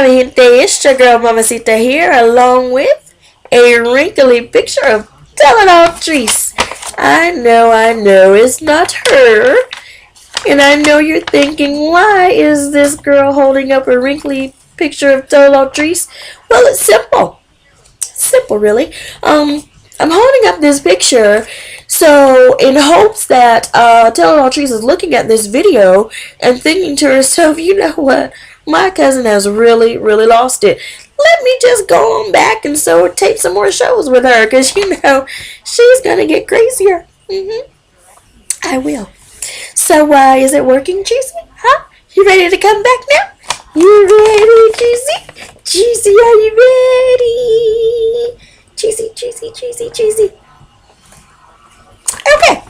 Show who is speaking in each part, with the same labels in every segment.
Speaker 1: Hola, mi gente, it's your girl Mamacita here, along with a wrinkly picture of Teledotrice. I know, it's not her. And I know you're thinking, why is this girl holding up a wrinkly picture of Teledotrice? Well, it's simple. Simple, really. I'm holding up this picture so in hopes that Teledotrice is looking at this video and thinking to herself, you know what? My cousin has really, really lost it. Let me just go on back and tape some more shows with her, because she's gonna get crazier. I will. So, is it working, Juicy? Huh? You ready to come back now? You ready, Juicy? Juicy, are you ready? Juicy, Juicy, Juicy, Juicy. Okay.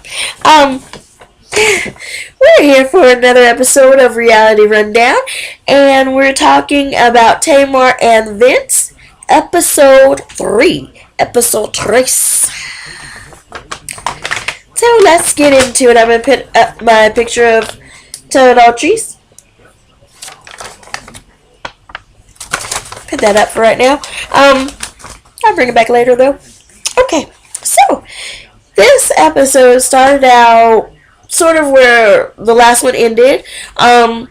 Speaker 1: We're here for another episode of Reality Rundown, and we're talking about Tamar and Vince, episode 3. Episode 3. So let's get into it. I'm going to put up my picture of Teledotrice. Put that up for right now. I'll bring it back later though. Okay, so this episode started out sort of where the last one ended. Tamar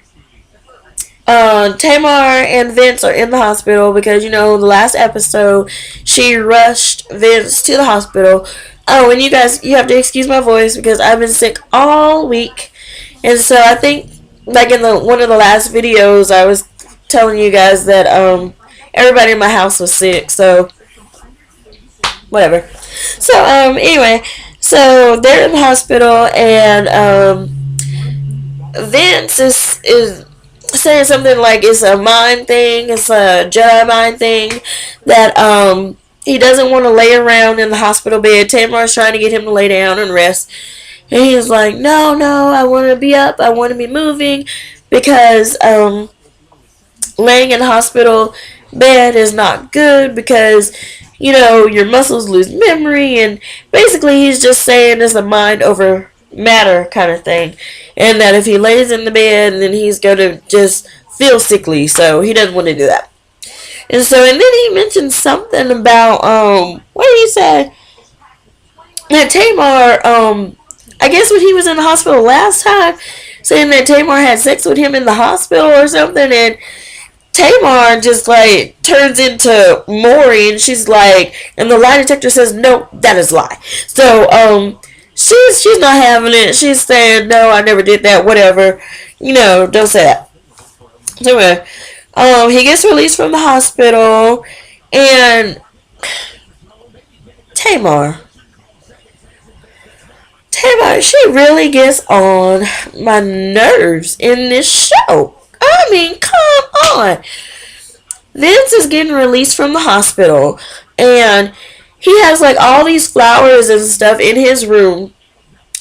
Speaker 1: and Vince are in the hospital because, the last episode, she rushed Vince to the hospital. Oh, and you guys, you have to excuse my voice because I've been sick all week. And so I think, like in one of the last videos, I was telling you guys that everybody in my house was sick. So, whatever. So, anyway, so they're in the hospital, and Vince is saying something like it's a mind thing, it's a Jedi mind thing, that he doesn't want to lay around in the hospital bed. Tamar's trying to get him to lay down and rest, and he's like, no, I want to be up, I want to be moving, because laying in the hospital bed is not good, because your muscles lose memory, and basically he's just saying it's a mind over matter kind of thing, and that if he lays in the bed, then he's going to just feel sickly, so he doesn't want to do that. And then he mentioned something about, what did he say? That Tamar, I guess when he was in the hospital last time, saying that Tamar had sex with him in the hospital or something, and Tamar just turns into Maury, and she's like, and the lie detector says, no, that is a lie. So, she's not having it. She's saying, no, I never did that, whatever. Don't say that. So, anyway, he gets released from the hospital, and Tamar, she really gets on my nerves in this show. I mean, come on. Vince is getting released from the hospital, and he has all these flowers and stuff in his room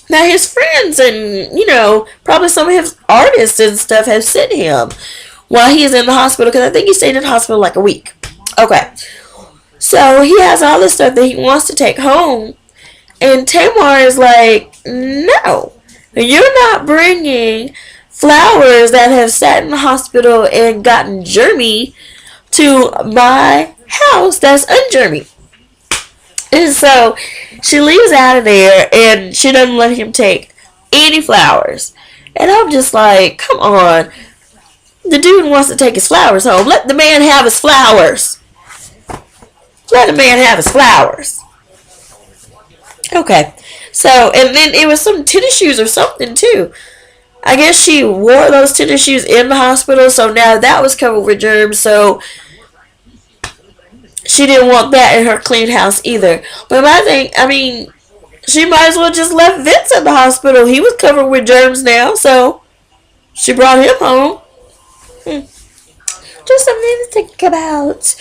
Speaker 1: that his friends and, probably some of his artists and stuff have sent him while he's in the hospital, because I think he stayed in the hospital a week. Okay. So he has all this stuff that he wants to take home, and Tamar is like, no, you're not bringing flowers that have sat in the hospital and gotten germy to my house that's ungermy. And so she leaves out of there, and she doesn't let him take any flowers. And I'm just like, come on. The dude wants to take his flowers home. Let the man have his flowers. Let the man have his flowers. Okay. So, and then it was some tennis shoes or something too. I guess she wore those tennis shoes in the hospital, so now that was covered with germs, so she didn't want that in her clean house either. But she might as well just left Vince in the hospital. He was covered with germs now, so she brought him home. Just something to think about.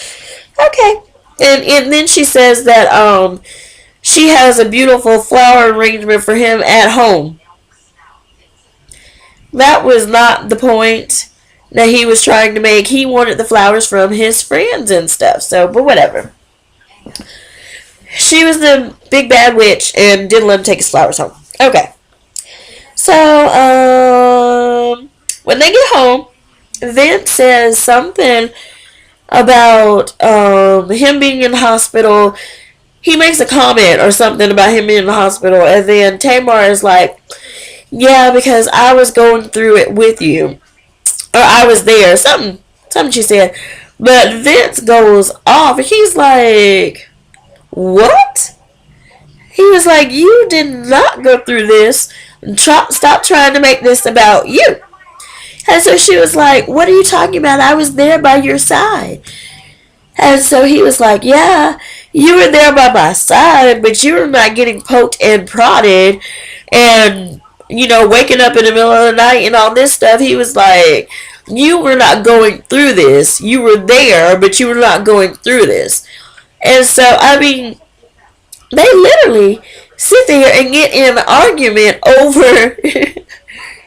Speaker 1: Okay. And then she says that she has a beautiful flower arrangement for him at home. That was not the point that he was trying to make. He wanted the flowers from his friends and stuff. So, but whatever. She was the big bad witch and didn't let him take his flowers home. Okay. So, when they get home, Vince says something about him being in the hospital. He makes a comment or something about him being in the hospital, and then Tamar is like, yeah, because I was going through it with you. Or I was there. Something she said. But Vince goes off, and he's like, what? He was like, you did not go through this. Stop trying to make this about you. And so she was like, what are you talking about? I was there by your side. And so he was like, yeah, you were there by my side, but you were not getting poked and prodded and, waking up in the middle of the night and all this stuff. He was like, you were not going through this. You were there, but you were not going through this. And so, I mean, they literally sit there and get in an argument over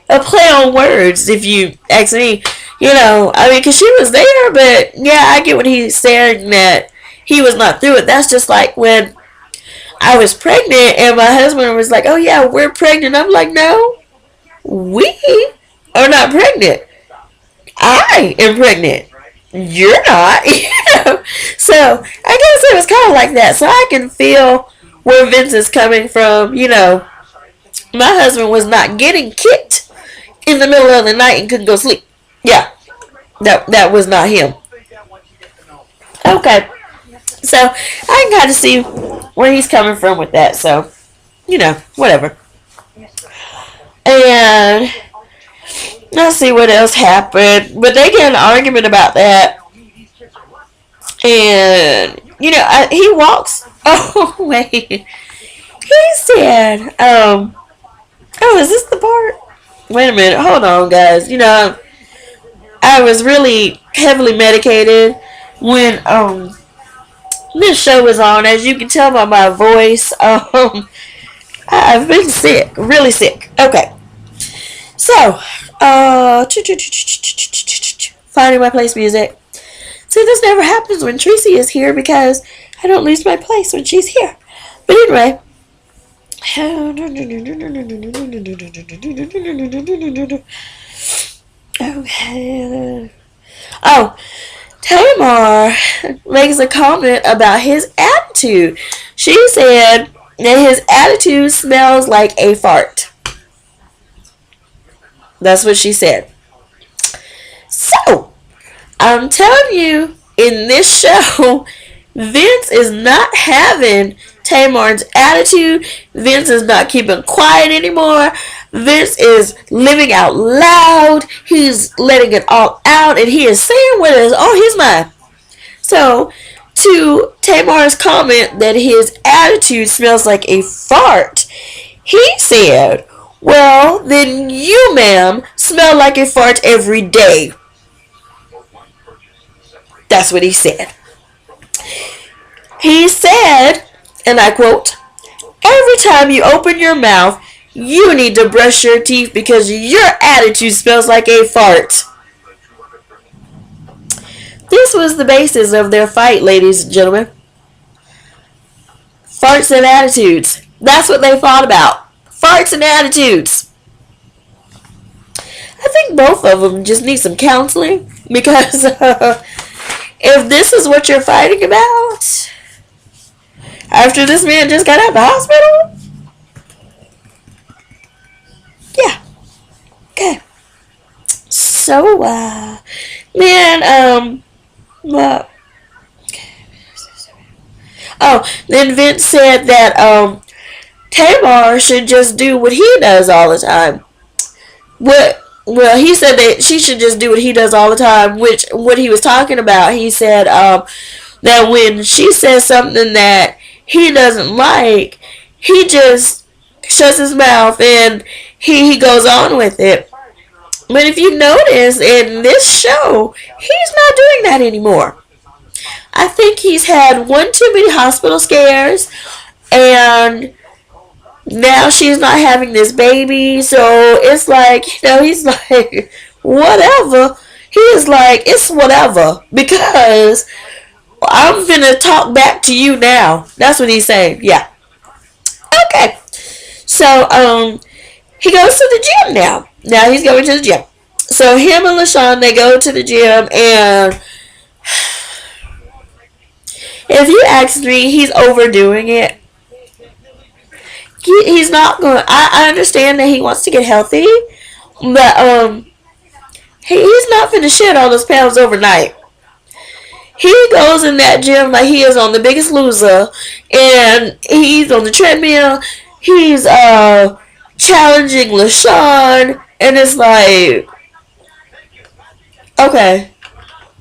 Speaker 1: a play on words, if you ask me. Because she was there, but yeah, I get what he's saying, that he was not through it. That's just like when I was pregnant and my husband was like, oh yeah, we're pregnant. I'm like, no, we are not pregnant. I am pregnant. You're not. So I guess it was kind of like that. So I can feel where Vince is coming from. My husband was not getting kicked in the middle of the night and couldn't go sleep. Yeah, that was not him. Okay, so I can kind of see where he's coming from with that. So, whatever. And let's see what else happened. But they get an argument about that. And, he walks. Oh, wait. He said, oh, is this the part? Wait a minute. Hold on, guys. I was really heavily medicated when this show was on. As you can tell by my voice, I've been sick, really sick. Okay, so finding my place music. See, this never happens when Tracy is here because I don't lose my place when she's here. But anyway. Okay. Oh, Tamar makes a comment about his attitude. She said that his attitude smells like a fart. That's what she said. So, I'm telling you, in this show, Vince is not having Tamar's attitude. Vince is not keeping quiet anymore. Vince is living out loud. He's letting it all out, and he is saying what is on his mind. So, to Tamar's comment that his attitude smells like a fart, he said, well, then you, ma'am, smell like a fart every day. That's what he said. He said, and I quote, every time you open your mouth, you need to brush your teeth because your attitude smells like a fart. This was the basis of their fight, ladies and gentlemen. Farts and attitudes. That's what they fought about. Farts and attitudes. I think both of them just need some counseling because if this is what you're fighting about after this man just got out of the hospital, yeah. Okay. So, well, then Vince said that, Tamar should just do what he does all the time. Well, he said that she should just do what he does all the time, which, what he was talking about, he said, that when she says something that he doesn't like, he just shuts his mouth and he goes on with it. But if you notice in this show, he's not doing that anymore. I think he's had one too many hospital scares, and now she's not having this baby, so it's like, he's like, whatever. He is like, it's whatever, because I'm finna talk back to you now. That's what he's saying. Yeah. Okay. So, he goes to the gym now. Now he's going to the gym. So him and LaShawn, they go to the gym, and If you ask me, he's overdoing it. He's not going. I understand that he wants to get healthy, but he's not finna shed all those pounds overnight. He goes in that gym like he is on the Biggest Loser, and he's on the treadmill. He's challenging LaShawn, and it's like, okay,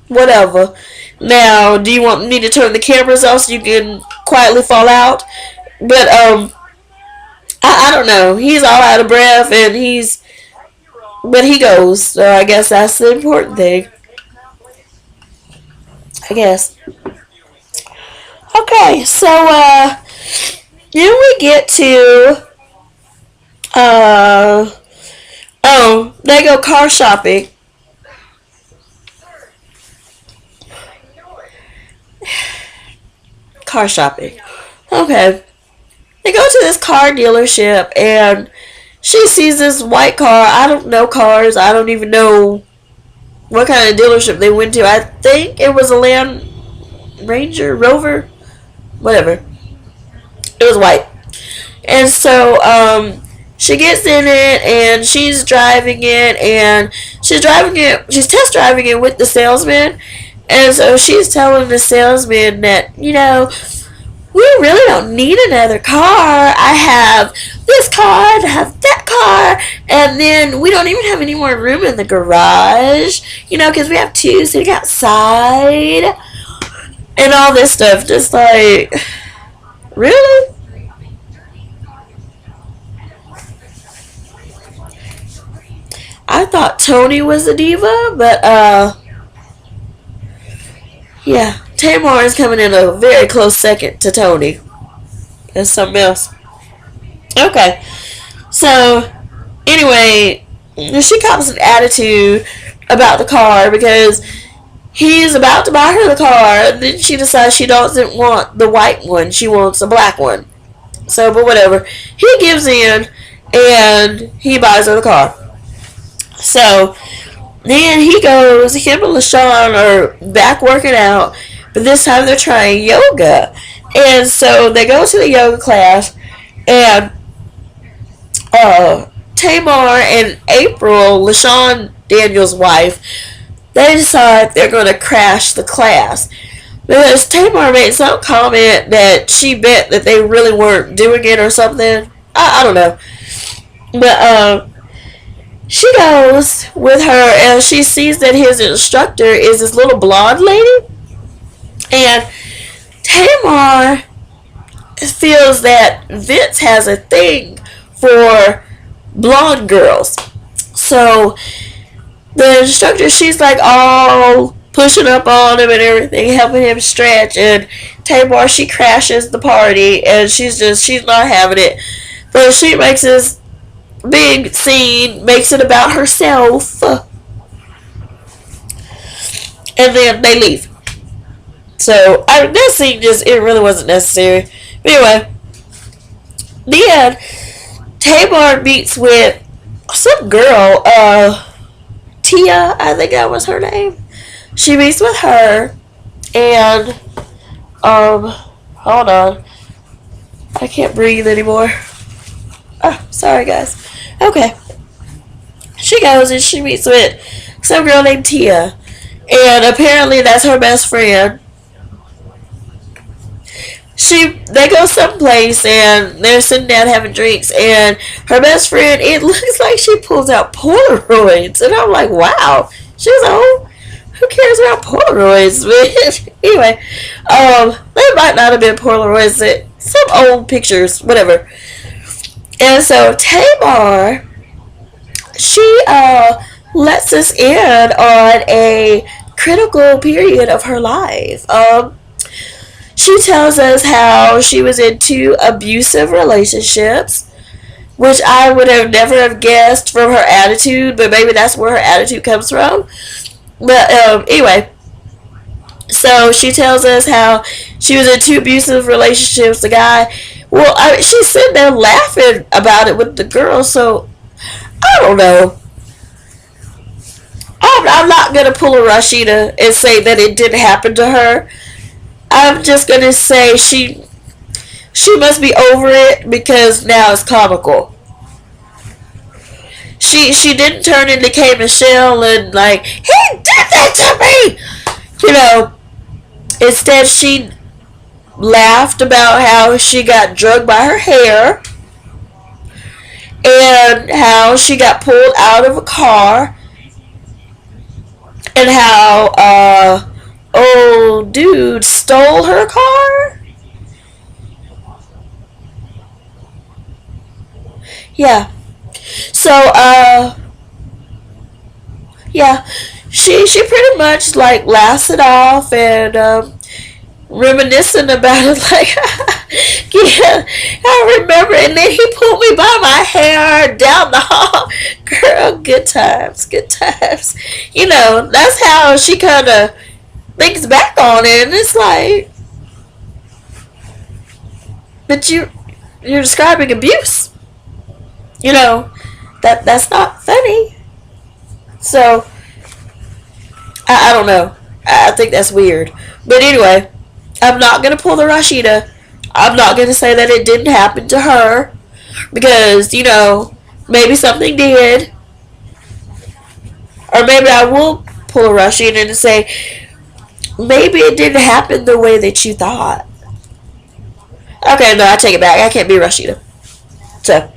Speaker 1: whatever. Now, do you want me to turn the cameras off so you can quietly fall out? But I don't know. He's all out of breath, and but he goes. So I guess that's the important thing. I guess. Okay, so then we get to they go car shopping. Car shopping. Okay. They go to this car dealership and she sees this white car. I don't know cars. I don't even know what kind of dealership they went to. I think it was a Land Ranger, Rover, whatever. It was white. And so she gets in it and she's driving it and she's test driving it with the salesman. And so she's telling the salesman that, we really don't need another car. I have this car, I have that car, and then we don't even have any more room in the garage, because we have two sitting outside, and all this stuff. Just like, really? I thought Tony was a diva, but, yeah. Tamar is coming in a very close second to Tony. That's something else. Okay. So, anyway, she cops an attitude about the car because he's about to buy her the car, and then she decides she doesn't want the white one. She wants a black one. So, but whatever. He gives in, and he buys her the car. So, then him and LaShawn are back working out, but this time they're trying yoga. And so they go to the yoga class, and Tamar and April, LaShawn Daniels' wife, they decide they're going to crash the class. Because Tamar made some comment that she bet that they really weren't doing it or something. I don't know. But she goes with her and she sees that his instructor is this little blonde lady. And Tamar feels that Vince has a thing for blonde girls. So the instructor, she's like all pushing up on him and everything, helping him stretch. And Tamar, she crashes the party and she's not having it. So she makes this big scene, makes it about herself. And then they leave. So, that scene it really wasn't necessary. But anyway, then Tamar meets with some girl, Tia, I think that was her name. She meets with her, and, hold on. I can't breathe anymore. Oh, sorry guys. Okay. She goes and she meets with some girl named Tia. And apparently that's her best friend. They go someplace and they're sitting down having drinks, and her best friend, it looks like she pulls out Polaroids, and I'm like, wow. She's old. Who cares about Polaroids? But anyway, they might not have been Polaroids, some old pictures, whatever. And so Tamar, she lets us in on a critical period of her life. She tells us how she was in 2 abusive relationships, which I would have never have guessed from her attitude, but maybe that's where her attitude comes from. But anyway, so she tells us how she was in 2 abusive relationships. The guy, she's sitting there laughing about it with the girl, so I don't know. I'm not going to pull a Rashida and say that it didn't happen to her. I'm just gonna say she must be over it because now it's comical. She didn't turn into K Michelle and like he did that to me, you know. Instead, she laughed about how she got drugged by her hair and how she got pulled out of a car and how old dude stole her car. Yeah. So yeah, she pretty much like laughs it off and reminiscing about it like yeah, I remember, and then he pulled me by my hair down the hall. Girl, good times, good times. You know, that's how she kind of thinks back on it, and it's like, but you're describing abuse. You know, that's not funny. So I don't know. I think that's weird. But anyway, I'm not gonna pull the Rashida. I'm not gonna say that it didn't happen to her because maybe something did, or maybe I will pull a Rashida and say maybe it didn't happen the way that you thought. Okay, no, I take it back. I can't be Rashida. So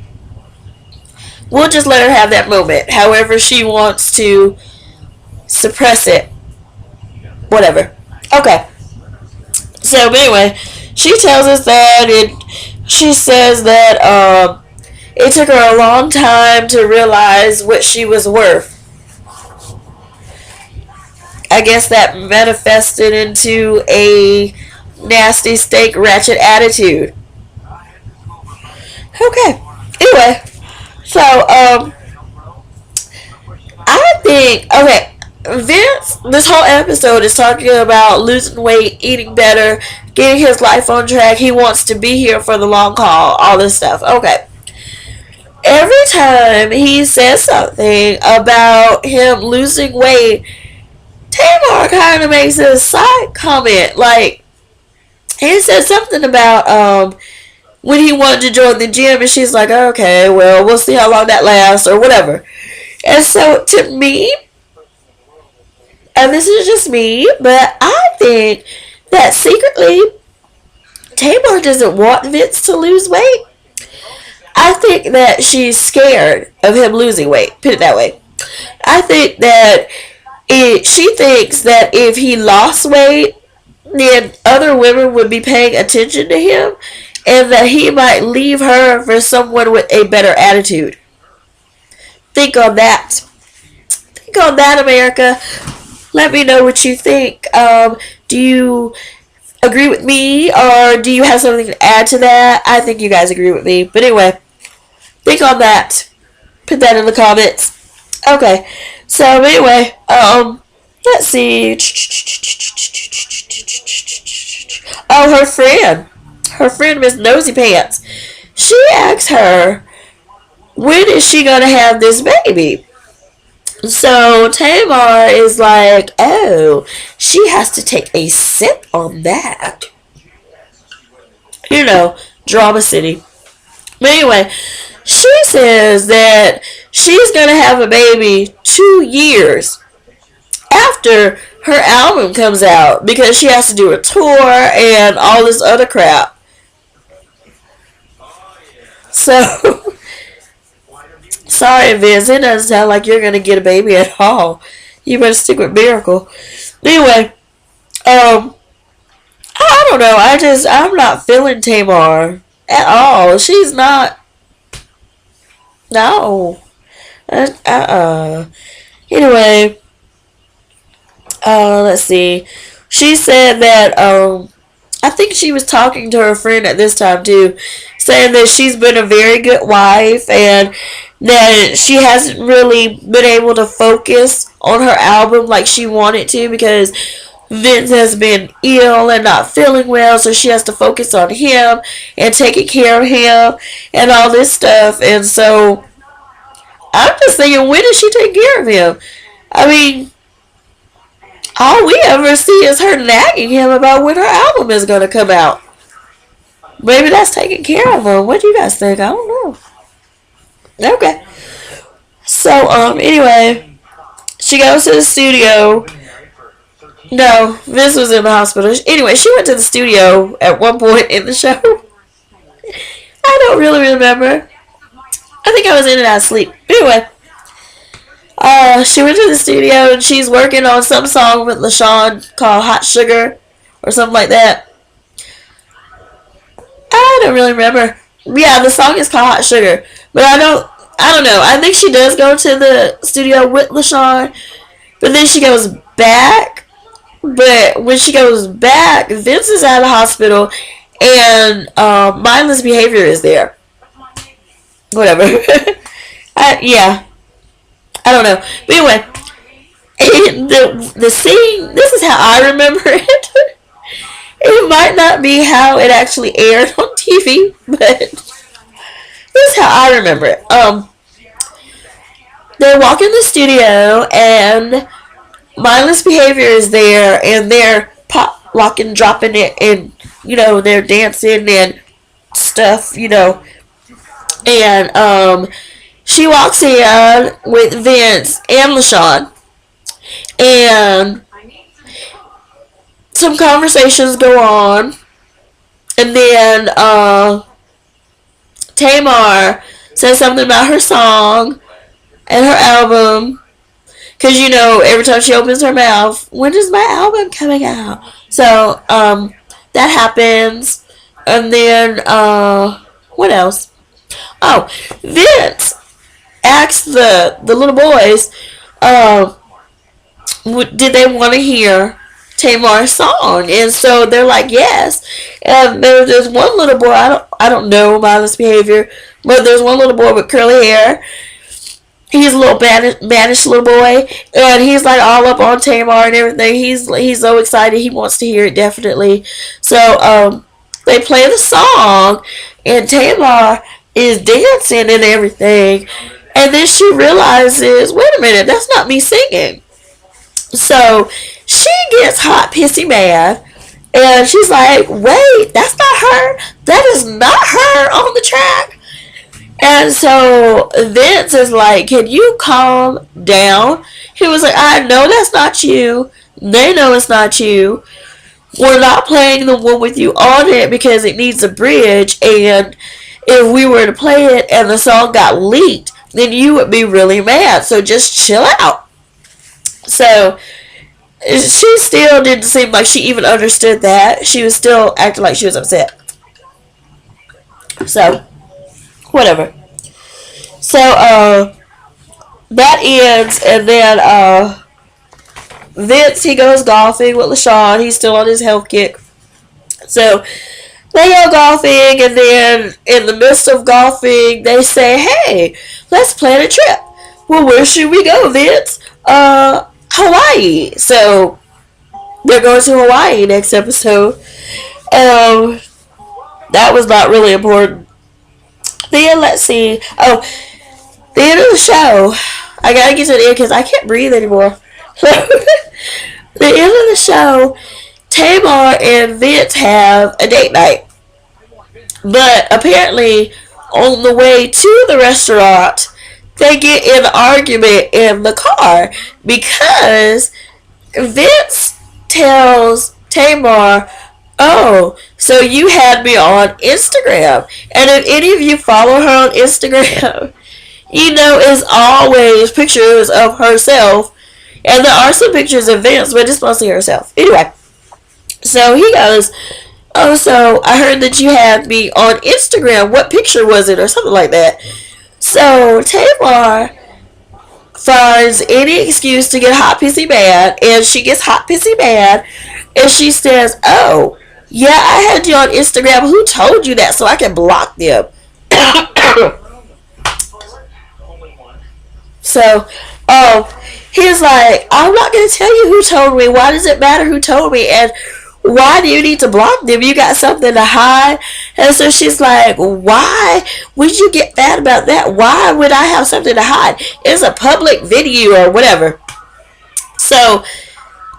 Speaker 1: we'll just let her have that moment. However she wants to suppress it. Whatever. Okay. So anyway, she tells us that she says that it took her a long time to realize what she was worth. I guess that manifested into a nasty steak ratchet attitude. Okay. Anyway, so I think Vince, this whole episode is talking about losing weight, eating better, getting his life on track. He wants to be here for the long haul, all this stuff. Okay. Every time he says something about him losing weight, Tamar kind of makes a side comment. Like, he said something about when he wanted to join the gym, and she's like, okay, well, we'll see how long that lasts, or whatever. And so, to me, and this is just me, but I think that secretly Tamar doesn't want Vince to lose weight. I think that she's scared of him losing weight. Put it that way. I think that she thinks that if he lost weight, then other women would be paying attention to him, and that he might leave her for someone with a better attitude. Think on that. Think on that, America. Let me know what you think. Do you agree with me, or do you have something to add to that? I think you guys agree with me. But anyway, think on that. Put that in the comments. Okay. So anyway, let's see. Oh, her friend. Her friend, Miss Nosy Pants. She asks her, when is she going to have this baby? So Tamar is like, oh, she has to take a sip on that. Drama City. But anyway, she says that she's going to have a baby 2 years after her album comes out because she has to do a tour and all this other crap. So, sorry, Vince, it doesn't sound like you're going to get a baby at all. You better stick with Miracle. Anyway, I don't know. I'm not feeling Tamar at all. She's not. No. Anyway, let's see. She said that, I think she was talking to her friend at this time too, saying that she's been a very good wife and that she hasn't really been able to focus on her album like she wanted to because Vince has been ill and not feeling well, so she has to focus on him and taking care of him and all this stuff. And so I'm just thinking, when is she taking care of him? I mean, All we ever see is her nagging him about when her album is going to come out. Maybe that's taking care of him. What do you guys think? I don't know. Okay. So, anyway, she goes to the studio. No, Vince was in the hospital. Anyway, she went to the studio at one point in the show. I don't really remember. I think I was in and out of sleep. Anyway, she went to the studio and she's working on some song with LaShawn called Hot Sugar or something like that. I don't really remember. Yeah, the song is called Hot Sugar, but I don't know. I think she does go to the studio with LaShawn, but then she goes back. But when she goes back, Vince is out of the hospital, and mindless behavior is there. Whatever. Yeah, I don't know. But anyway, the scene. This is how I remember it. It might not be how it actually aired on TV, but this is how I remember it. They walk in the studio and mindless behavior is there, and they're pop locking, dropping it, and they're dancing and stuff, and she walks in with Vince and LaShawn, and some conversations go on, and then Tamar says something about her song and her album, because every time she opens her mouth, when is my album coming out? So that happens, and then what else? Oh, Vince asked the little boys, did they want to hear Tamar's song? And so they're like, yes. And there's one little boy, I don't know mindless behavior, but there's one little boy with curly hair. He's a little banished little boy, and he's like all up on Tamar and everything. He's so excited. He wants to hear it definitely. So they play the song, and Tamar is dancing and everything. And then she realizes, wait a minute, that's not me singing. So she gets hot, pissy mad, and she's like, wait, that's not her. That is not her on the track. And so Vince is like, can you calm down? He was like, I know that's not you. They know it's not you. We're not playing the one with you on it because it needs a bridge. And if we were to play it and the song got leaked, then you would be really mad. So just chill out. So she still didn't seem like she even understood that. She was still acting like she was upset. So whatever. So that ends, and then Vince, he goes golfing with LaShawn. He's still on his health kick. So they go golfing, and then in the midst of golfing, they say, hey, let's plan a trip. Well, where should we go, Vince? Hawaii. So they're going to Hawaii next episode. That was not really important. Then let's see. Oh, the end of the show. I gotta get to the end because I can't breathe anymore. So the end of the show, Tamar and Vince have a date night. But apparently, on the way to the restaurant, they get in an argument in the car because Vince tells Tamar, oh, so you had me on Instagram. And if any of you follow her on Instagram, it's always pictures of herself. And there are some pictures of Vince, but it's mostly herself. Anyway, so he goes, oh, so I heard that you had me on Instagram. What picture was it? Or something like that. So Tamar finds any excuse to get hot, pissy mad. And she gets hot, pissy mad. And she says, oh, yeah, I had you on Instagram. Who told you that so I can block them? So, he's like, I'm not going to tell you who told me. Why does it matter who told me? And why do you need to block them? You got something to hide? And so she's like, why would you get mad about that? Why would I have something to hide? It's a public video or whatever. So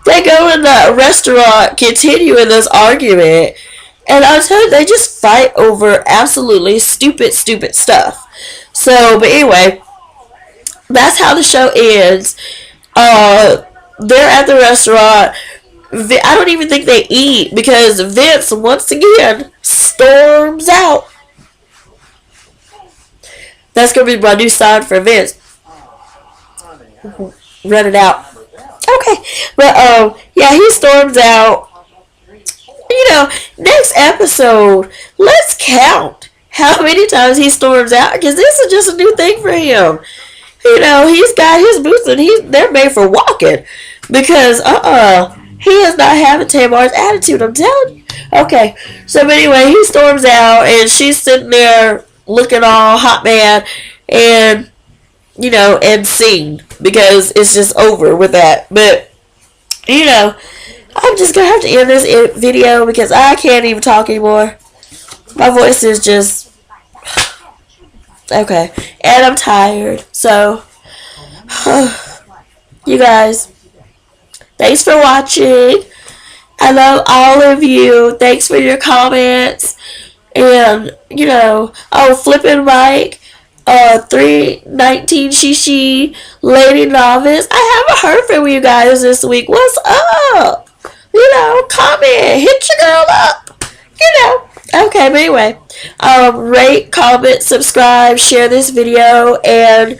Speaker 1: They go in the restaurant, continuing this argument, and I'll tell you, they just fight over absolutely stupid, stupid stuff. So, but anyway, that's how the show ends. They're at the restaurant. I don't even think they eat because Vince once again storms out. That's gonna be my new sign for Vince. Run it out. Okay, but yeah, he storms out. Next episode, let's count how many times he storms out because this is just a new thing for him. He's got his boots and they're made for walking because he is not having Tamar's attitude. I'm telling you. Okay, so but anyway, he storms out and she's sitting there looking all hot mad and and scene because it's just over with that. But I'm just gonna have to end this video because I can't even talk anymore. My voice is just okay, and I'm tired. So, you guys, thanks for watching. I love all of you. Thanks for your comments. And, Flippin' Mike, 319 Shishi, Lady Novice. I haven't heard from you guys this week. What's up? Comment. Hit your girl up. Okay, but anyway, rate, comment, subscribe, share this video, and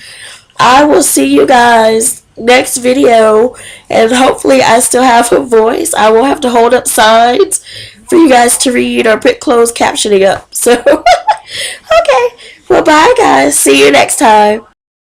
Speaker 1: I will see you guys next video. And hopefully I still have a voice. I won't have to hold up signs for you guys to read or put closed captioning up. So, okay. Well, bye, guys. See you next time.